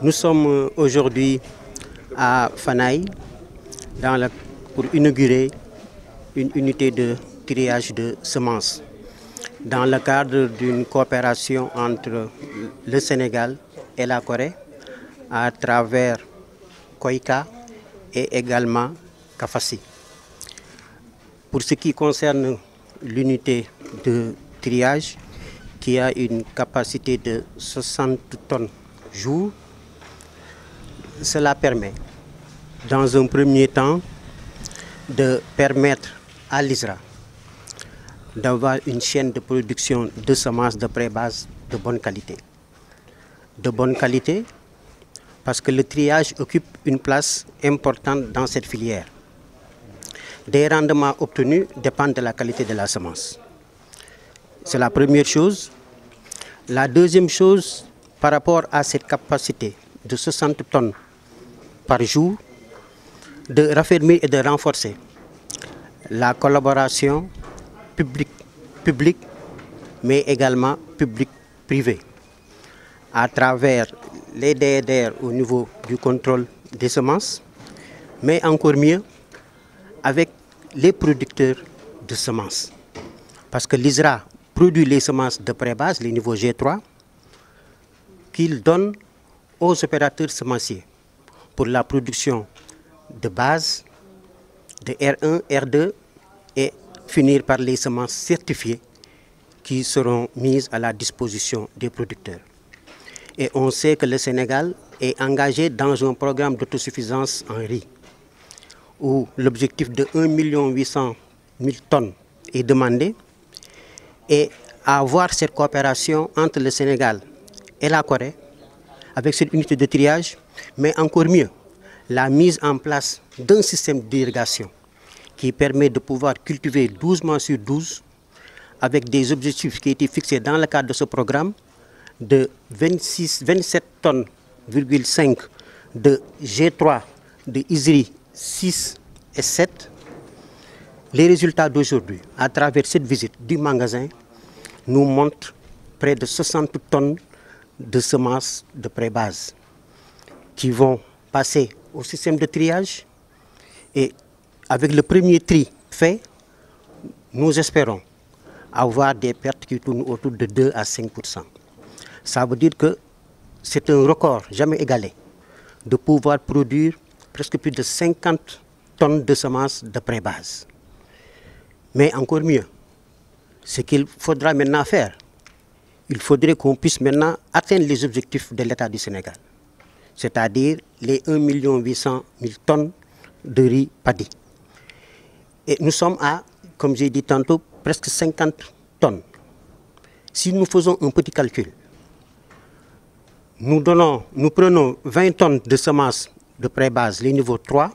Nous sommes aujourd'hui à Fanaï pour inaugurer une unité de triage de semences dans le cadre d'une coopération entre le Sénégal et la Corée à travers Koika et également Kafasi. Pour ce qui concerne l'unité de triage qui a une capacité de 60 tonnes jour, cela permet dans un premier temps de permettre à l'ISRA d'avoir une chaîne de production de semences de pré-base de bonne qualité. De bonne qualité parce que le triage occupe une place importante dans cette filière. Des rendements obtenus dépendent de la qualité de la semence. C'est la première chose. La deuxième chose, par rapport à cette capacité de 60 tonnes par jour, de raffermir et de renforcer la collaboration public, mais également public-privé, à travers les DEDR au niveau du contrôle des semences, mais encore mieux avec les producteurs de semences. Parce que l'ISRA produit les semences de pré-base, les niveaux G3, qu'il donne aux opérateurs semenciers pour la production de base, de R1, R2 et finir par les semences certifiées qui seront mises à la disposition des producteurs. Et on sait que le Sénégal est engagé dans un programme d'autosuffisance en riz où l'objectif de 1 800 000 tonnes est demandé et à avoir cette coopération entre le Sénégal et la Corée avec cette unité de triage, mais encore mieux, la mise en place d'un système d'irrigation qui permet de pouvoir cultiver 12 mois sur 12 avec des objectifs qui ont été fixés dans le cadre de ce programme de 27 tonnes, de G3, de ISRI 6 et 7. Les résultats d'aujourd'hui, à travers cette visite du magasin, nous montrent près de 60 tonnes de semences de pré-base qui vont passer au système de triage. Et avec le premier tri fait, nous espérons avoir des pertes qui tournent autour de 2 à 5%. Ça veut dire que c'est un record jamais égalé de pouvoir produire presque plus de 50 tonnes de semences de pré-base. Mais encore mieux, ce qu'il faudra maintenant faire, il faudrait qu'on puisse maintenant atteindre les objectifs de l'État du Sénégal, c'est-à-dire les 1 800 000 tonnes de riz paddy. Et nous sommes à, comme j'ai dit tantôt, presque 50 tonnes. Si nous faisons un petit calcul, nous prenons 20 tonnes de semences de pré-base, les niveaux 3,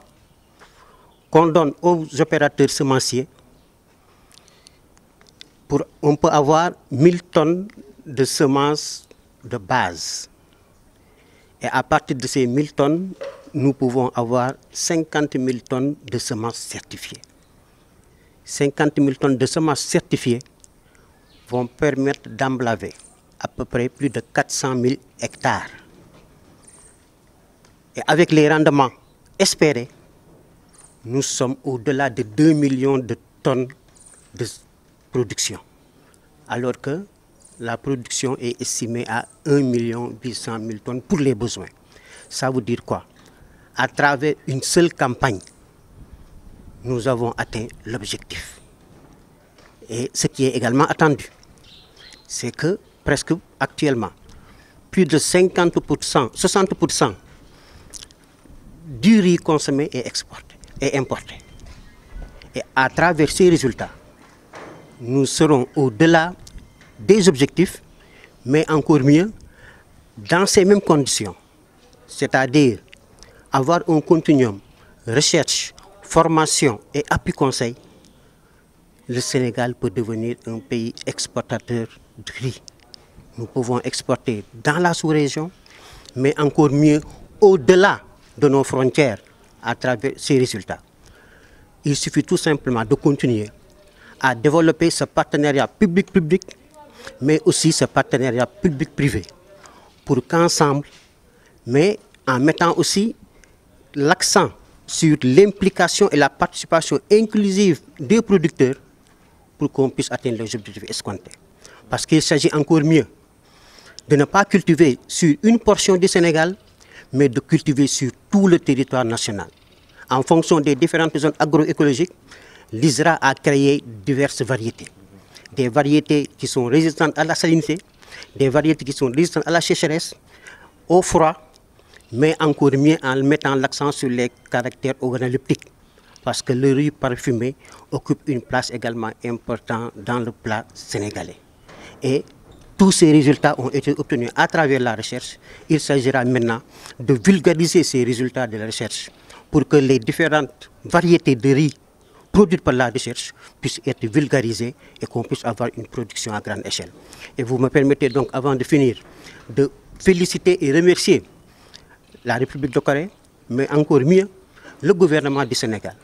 qu'on donne aux opérateurs semenciers, on peut avoir 1000 tonnes de semences de base. Et à partir de ces 1000 tonnes, nous pouvons avoir 50 000 tonnes de semences certifiées. 50 000 tonnes de semences certifiées vont permettre d'emblaver à peu près plus de 400 000 hectares. Et avec les rendements espérés, nous sommes au-delà de 2 millions de tonnes de production, alors que la production est estimée à 1 800 000 tonnes pour les besoins. Ça veut dire quoi? À travers une seule campagne, nous avons atteint l'objectif. Et ce qui est également attendu, c'est que presque actuellement, plus de 50%, 60% du riz consommé est exporté et importé. Et à travers ces résultats, nous serons au-delà des objectifs, mais encore mieux, dans ces mêmes conditions, c'est-à-dire avoir un continuum recherche, formation et appui conseil, le Sénégal peut devenir un pays exportateur de riz. Nous pouvons exporter dans la sous-région, mais encore mieux au-delà de nos frontières à travers ces résultats. Il suffit tout simplement de continuer à développer ce partenariat public-public, mais aussi ce partenariat public-privé, pour qu'ensemble, mais en mettant aussi l'accent sur l'implication et la participation inclusive des producteurs pour qu'on puisse atteindre les objectifs escomptés. Parce qu'il s'agit encore mieux de ne pas cultiver sur une portion du Sénégal, mais de cultiver sur tout le territoire national. En fonction des différentes zones agroécologiques, l'ISRA a créé diverses variétés. Des variétés qui sont résistantes à la salinité, des variétés qui sont résistantes à la sécheresse, au froid, mais encore mieux en mettant l'accent sur les caractères organoleptiques. Parce que le riz parfumé occupe une place également importante dans le plat sénégalais. Et tous ces résultats ont été obtenus à travers la recherche. Il s'agira maintenant de vulgariser ces résultats de la recherche pour que les différentes variétés de riz produites par la recherche puissent être vulgarisées et qu'on puisse avoir une production à grande échelle. Et vous me permettez donc, avant de finir, de féliciter et remercier la République de Corée, mais encore mieux, le gouvernement du Sénégal,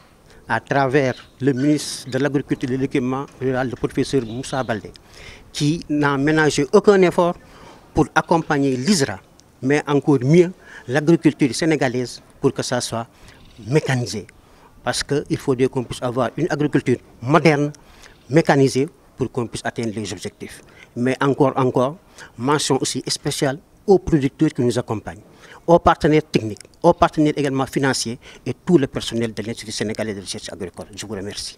à travers le ministre de l'Agriculture et de l'Équipement rural, le professeur Moussa Baldé, qui n'a ménagé aucun effort pour accompagner l'ISRA, mais encore mieux l'agriculture sénégalaise pour que ça soit mécanisé. Parce qu'il faudrait qu'on puisse avoir une agriculture moderne, mécanisée, pour qu'on puisse atteindre les objectifs. Mais encore, mention aussi spéciale aux producteurs qui nous accompagnent, aux partenaires techniques, aux partenaires également financiers et tout le personnel de l'Institut sénégalais de recherche agricole. Je vous remercie.